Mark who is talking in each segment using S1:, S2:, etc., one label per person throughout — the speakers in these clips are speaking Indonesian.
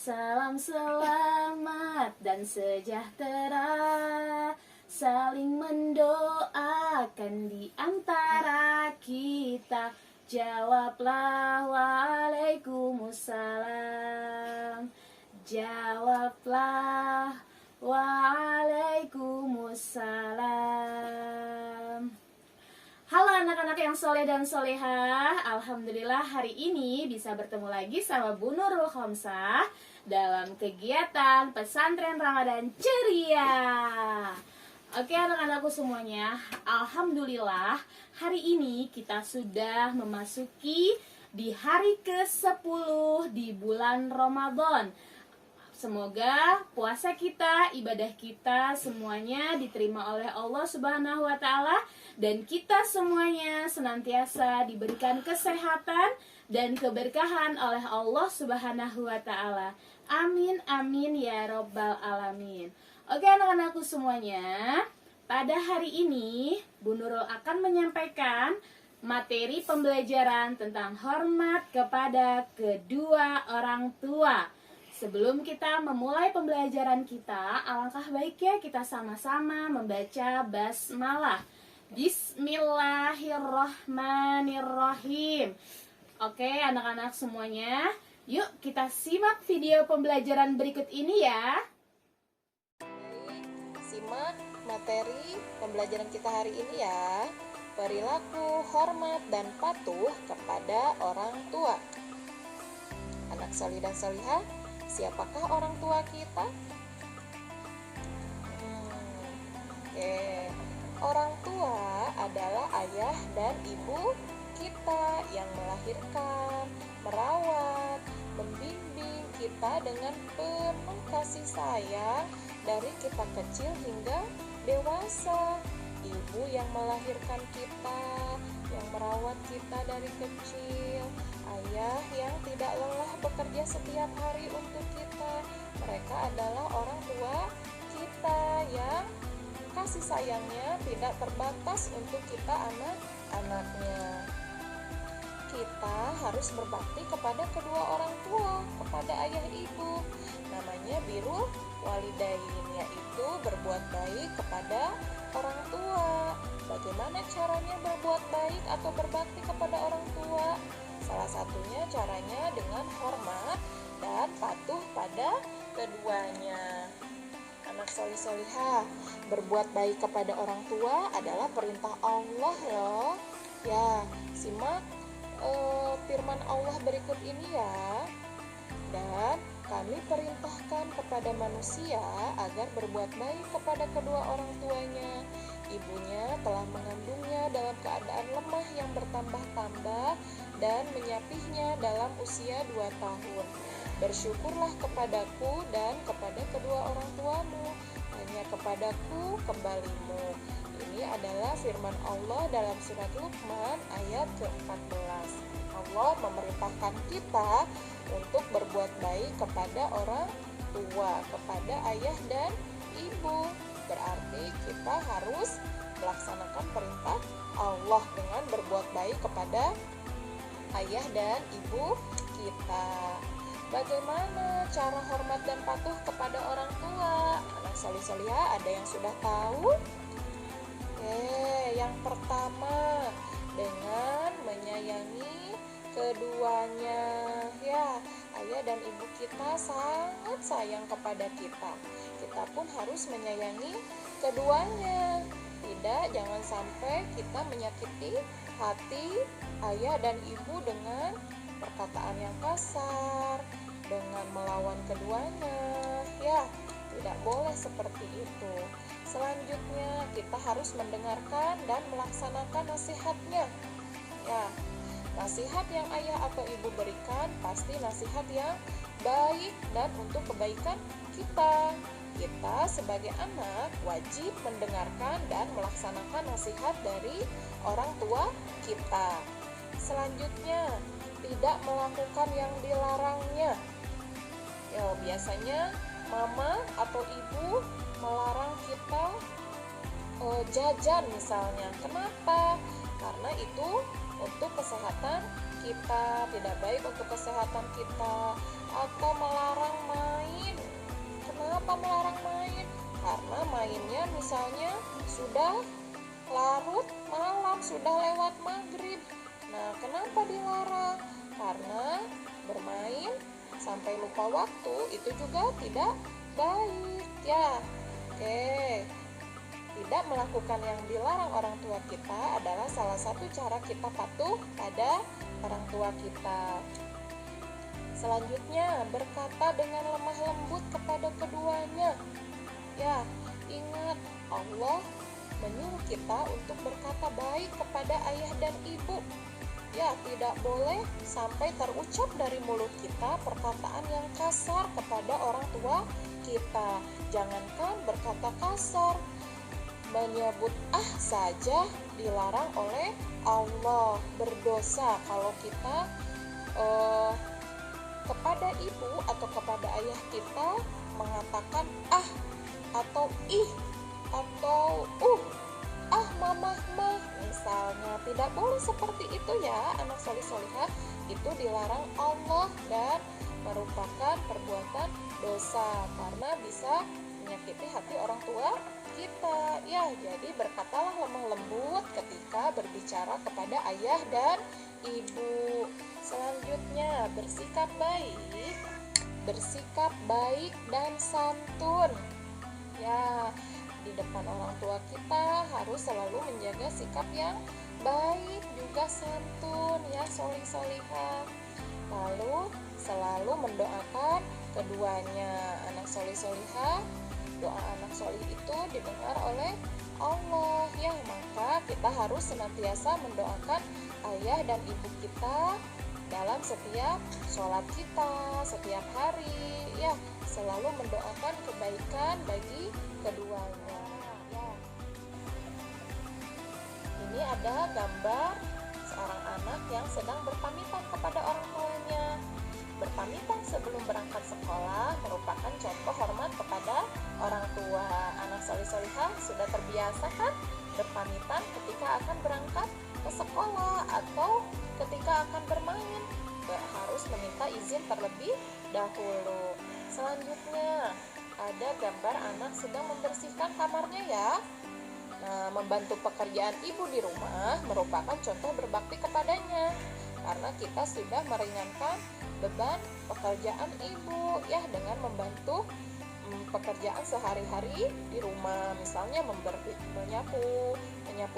S1: Salam selamat dan sejahtera, saling mendoakan di antara kita. Jawablah waalaikumsalam. Jawablah waalaikumsalam. Halo anak-anak yang soleh dan solehah. Alhamdulillah hari ini bisa bertemu lagi sama Bu Nurul Khomsah dalam kegiatan pesantren Ramadan ceria. Oke anak-anakku semuanya, alhamdulillah hari ini kita sudah memasuki di hari ke-10 di bulan Ramadan. Semoga puasa kita, ibadah kita semuanya diterima oleh Allah Subhanahu wa taala dan kita semuanya senantiasa diberikan kesehatan dan keberkahan oleh Allah Subhanahu wa taala. Amin amin ya rabbal alamin. Oke anak-anakku semuanya, pada hari ini Bu Nurul akan menyampaikan materi pembelajaran tentang hormat kepada kedua orang tua. Sebelum kita memulai pembelajaran kita, alangkah baiknya kita sama-sama membaca basmalah. Bismillahirrahmanirrahim. Oke anak-anak semuanya, yuk kita simak video pembelajaran berikut ini ya.
S2: Simak materi pembelajaran kita hari ini ya. Perilaku hormat dan patuh kepada orang tua. Anak solih dan solihah, siapakah orang tua kita? Orang tua adalah ayah dan ibu kita yang melahirkan, merawat, membimbing kita dengan penuh kasih sayang dari kita kecil hingga dewasa. Ibu yang melahirkan kita, yang merawat kita dari kecil. Ayah yang tidak lelah bekerja setiap hari untuk kita. Mereka adalah orang tua kita yang kasih sayangnya tidak terbatas untuk kita anak-anaknya. Kita harus berbakti kepada kedua orang tua, kepada ayah ibu. Namanya birrul walidain, yaitu berbuat baik kepada orang tua. Bagaimana caranya berbuat baik atau berbakti kepada orang tua? Salah satunya caranya dengan hormat dan patuh pada keduanya. Anak solih-solihah, berbuat baik kepada orang tua adalah perintah Allah loh. Ya, simak firman Allah berikut ini ya. Dan kami perintahkan kepada manusia agar berbuat baik kepada kedua orang tuanya. Ibunya telah mengandungnya dalam keadaan lemah yang bertambah-tambah dan menyapihnya dalam usia 2 tahun. Bersyukurlah kepadaku dan kepada kedua orang tuamu, hanya kepadaku kembalimu. Ini adalah firman Allah dalam surat Luqman ayat ke-14. Allah memerintahkan kita untuk berbuat baik kepada orang tua, kepada ayah dan ibu. Berarti kita harus melaksanakan perintah Allah dengan berbuat baik kepada ayah dan ibu kita. Bagaimana cara hormat dan patuh kepada orang tua? Anak solih-solihah ada yang sudah tahu? Yang pertama, dengan menyayangi keduanya. Ya, ayah dan ibu kita sangat sayang kepada kita. Kita pun harus menyayangi keduanya. Tidak, jangan sampai kita menyakiti hati ayah dan ibu dengan perkataan yang kasar, dengan melawan keduanya. Ya, tidak boleh seperti itu. Selanjutnya, kita harus mendengarkan dan melaksanakan nasihatnya. Ya, nasihat yang ayah atau ibu berikan pasti nasihat yang baik dan untuk kebaikan kita. Kita sebagai anak wajib mendengarkan dan melaksanakan nasihat dari orang tua kita. Selanjutnya, tidak melakukan yang dilarangnya. Ya, biasanya mama atau ibu melarang kita jajan misalnya. Kenapa? karena itu untuk kesehatan kita, tidak baik untuk kesehatan kita. Atau melarang main. Kenapa melarang main? Karena mainnya misalnya sudah larut malam, sudah lewat maghrib. Nah, kenapa dilarang? Karena bermain sampai lupa waktu itu juga tidak baik ya. Oke, tidak melakukan yang dilarang orang tua kita adalah salah satu cara kita patuh pada orang tua kita. Selanjutnya, berkata dengan lemah lembut kepada keduanya. Ya, ingat Allah menyuruh kita untuk berkata baik kepada ayah dan ibu. Ya, tidak boleh sampai terucap dari mulut kita perkataan yang kasar kepada orang tua kita. Jangankan berkata kasar, menyebut saja dilarang oleh Allah, berdosa kalau kita kepada ibu atau kepada ayah kita mengatakan atau ih atau mamah mah misalnya. Tidak boleh seperti itu ya anak solih solihah, itu dilarang Allah dan merupakan perbuatan dosa karena bisa menyakiti hati orang tua kita ya. Jadi berkatalah lemah lembut ketika berbicara kepada ayah dan ibu. Selanjutnya, bersikap baik dan santun ya. Di depan orang tua kita harus selalu menjaga sikap yang baik juga santun ya solih solihah. Lalu selalu mendoakan keduanya. Anak solih solihah, doa anak solih itu didengar oleh Allah ya. Maka kita harus senantiasa mendoakan ayah dan ibu kita dalam setiap sholat kita, setiap hari ya. Selalu mendoakan kebaikan bagi keduanya ya. Ini ada gambar seorang anak yang sedang berpamitan kepada orang tuanya. Berpamitan sebelum berangkat sekolah merupakan contoh hormat kepada orang tua. Anak solih solihah sudah terbiasa kan berpamitan ketika akan berangkat ke sekolah atau ketika akan bermain, harus meminta izin terlebih dahulu. Selanjutnya ada gambar anak sedang membersihkan kamarnya ya. Nah, membantu pekerjaan ibu di rumah merupakan contoh berbakti kepadanya karena kita sudah meringankan beban pekerjaan ibu ya dengan membantu pekerjaan sehari-hari di rumah, misalnya menyapu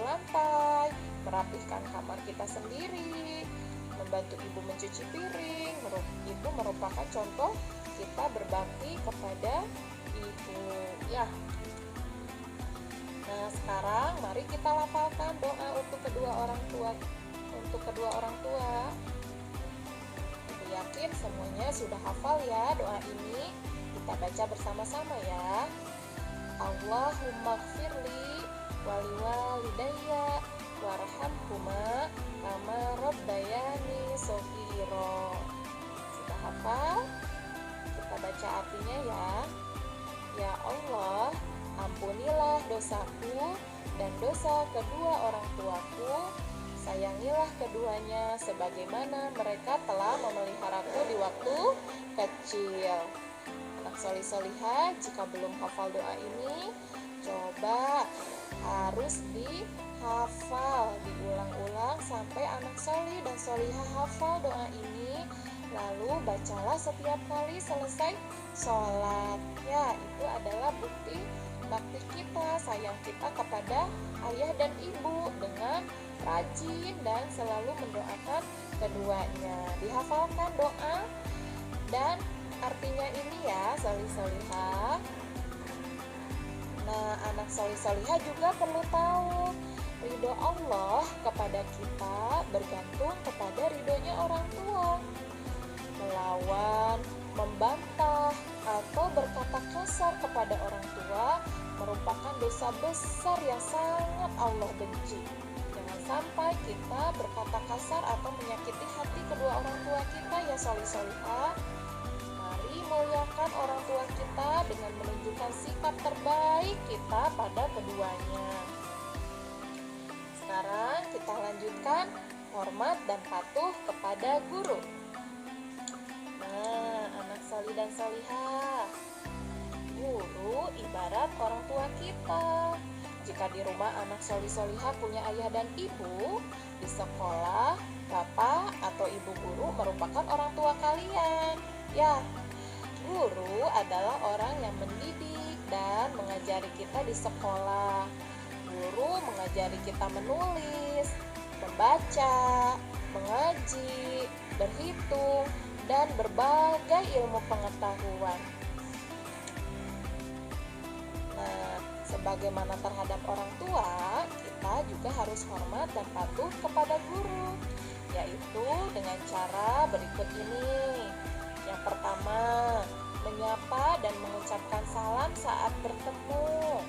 S2: lantai, merapihkan kamar kita sendiri, membantu ibu mencuci piring. Itu merupakan contoh kita berbakti kepada ibu ya. Nah, sekarang mari kita lafalkan doa untuk kedua orang tua. Ibu yakin semuanya sudah hafal ya doa ini. Kita baca bersama-sama ya. Allahumma gfirli wali walidayya warhamhuma kama rabbayani shaghira. Sudah hafal? Kita baca artinya ya. Ya Allah, ampunilah dosaku dan dosa kedua orang tuaku. Sayangilah keduanya sebagaimana mereka telah memeliharaku di waktu kecil. Anak solih solihah, jika belum hafal doa ini, coba harus dihafal, diulang-ulang sampai anak solih dan solihah hafal doa ini. Lalu bacalah setiap kali selesai sholat ya. Itu adalah bukti bakti kita, sayang kita kepada ayah dan ibu dengan rajin dan selalu mendoakan keduanya. Dihafalkan doa dan artinya ini ya solih solihah. Nah, anak solih solihah juga perlu tahu ridho Allah kepada kita bergantung kepada ridhonya orang tua. Melawan, membantah, atau berkata kasar kepada orang tua merupakan dosa besar yang sangat Allah benci. Jangan sampai kita berkata kasar atau menyakiti hati kedua orang tua kita ya solih solihah. Mari muliakan orang tua kita dengan menunjukkan sikap terbaik kita pada keduanya. Sekarang kita kita lanjutkan hormat dan patuh kepada guru. Nah, anak solih dan solihah, guru ibarat orang tua kita. Jika di rumah anak solih-solihah punya ayah dan ibu, di sekolah, bapak atau ibu guru merupakan orang tua kalian. Ya, guru adalah orang yang mendidik dan mengajari kita di sekolah. Guru mengajari kita menulis, membaca, mengaji, berhitung, dan berbagai ilmu pengetahuan. Nah, sebagaimana terhadap orang tua, kita juga harus hormat dan patuh kepada guru, yaitu dengan cara berikut ini. Yang pertama, menyapa dan mengucapkan salam saat bertemu.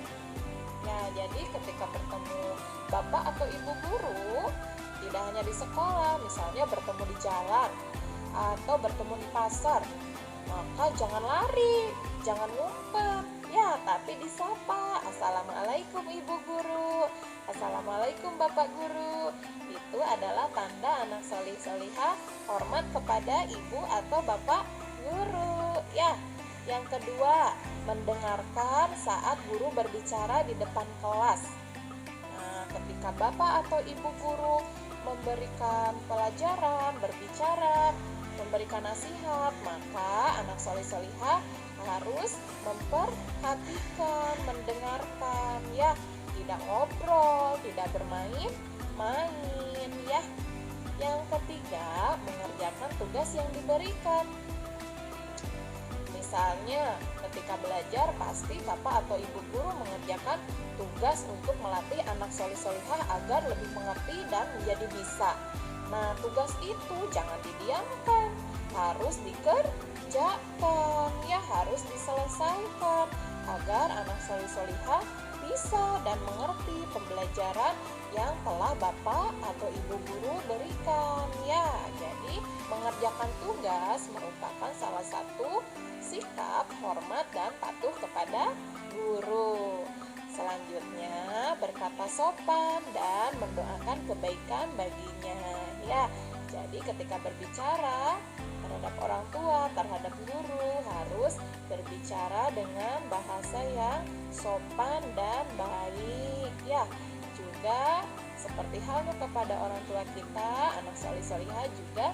S2: Ya, jadi ketika bertemu bapak atau ibu guru, tidak hanya di sekolah, misalnya bertemu di jalan atau bertemu di pasar, maka jangan lari, jangan ngumpet, ya, tapi disapa. Assalamualaikum ibu guru, assalamualaikum bapak guru. Itu adalah tanda anak solih solihah hormat kepada ibu atau bapak guru. Ya, yang kedua, mendengarkan saat guru berbicara di depan kelas. Nah, ketika bapak atau ibu guru memberikan pelajaran, berbicara, memberikan nasihat, maka anak solih solihah harus memperhatikan, mendengarkan, ya, tidak ngobrol, tidak bermain-main, ya. Yang ketiga, mengerjakan tugas yang diberikan. Misalnya, ketika belajar pasti bapak atau ibu guru mengerjakan tugas untuk melatih anak solih solihah agar lebih mengerti dan menjadi bisa. Nah, tugas itu jangan didiamkan, harus dikerjakan, ya, harus diselesaikan agar anak solih solihah bisa dan mengerti pembelajaran yang telah bapak atau ibu guru berikan, ya. Jadi mengerjakan tugas merupakan salah satu sikap hormat dan patuh kepada guru. Selanjutnya, berkata sopan dan mendoakan kebaikan baginya. Ya, jadi ketika berbicara terhadap orang tua, terhadap guru, harus berbicara dengan bahasa yang sopan dan baik. Ya, juga seperti halnya kepada orang tua kita, anak solih solihah juga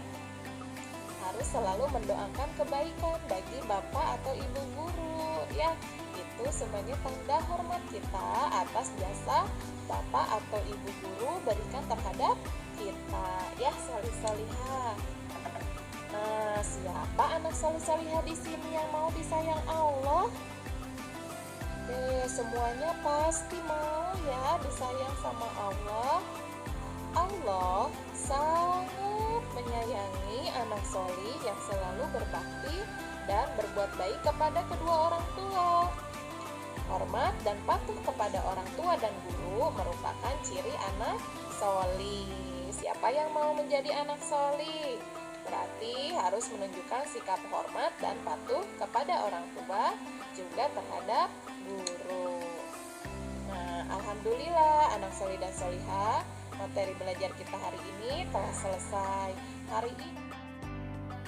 S2: harus selalu mendoakan kebaikan bagi bapak atau ibu guru. Ya, itu sebagai tanda hormat kita atas jasa bapak atau ibu guru berikan terhadap kita, ya, solih solihah. Nah, siapa anak solih solihah di sini yang mau disayang Allah? Semuanya pasti mau, ya, disayang sama Allah. Allah sangat menyayangi anak solih yang selalu berbakti dan berbuat baik kepada kedua orang tua. Hormat dan patuh kepada orang tua dan guru merupakan ciri anak solih. Siapa yang mau menjadi anak solih? Berarti harus menunjukkan sikap hormat dan patuh kepada orang tua, juga terhadap guru. Nah, alhamdulillah anak solih dan solihah, materi belajar kita hari ini telah selesai. Hari ini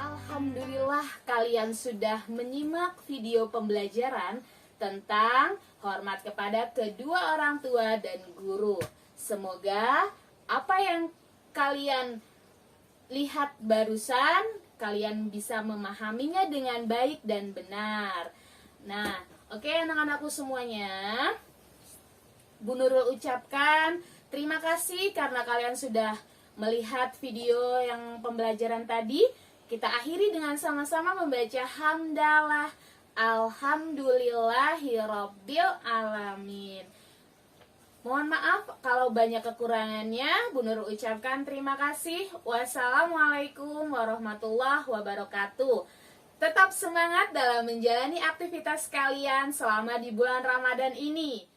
S1: Alhamdulillah kalian sudah menyimak video pembelajaran tentang hormat kepada kedua orang tua dan guru. Semoga apa yang kalian lihat barusan, kalian bisa memahaminya dengan baik dan benar. Nah, oke anak-anakku semuanya, Bu Nurul ucapkan terima kasih karena kalian sudah melihat video yang pembelajaran tadi. Kita akhiri dengan sama-sama membaca hamdalah alhamdulillahirabbil alamin. Mohon maaf kalau banyak kekurangannya. Bu Nurul ucapkan terima kasih. Wassalamualaikum warahmatullahi wabarakatuh. Tetap semangat dalam menjalani aktivitas kalian selama di bulan Ramadan ini.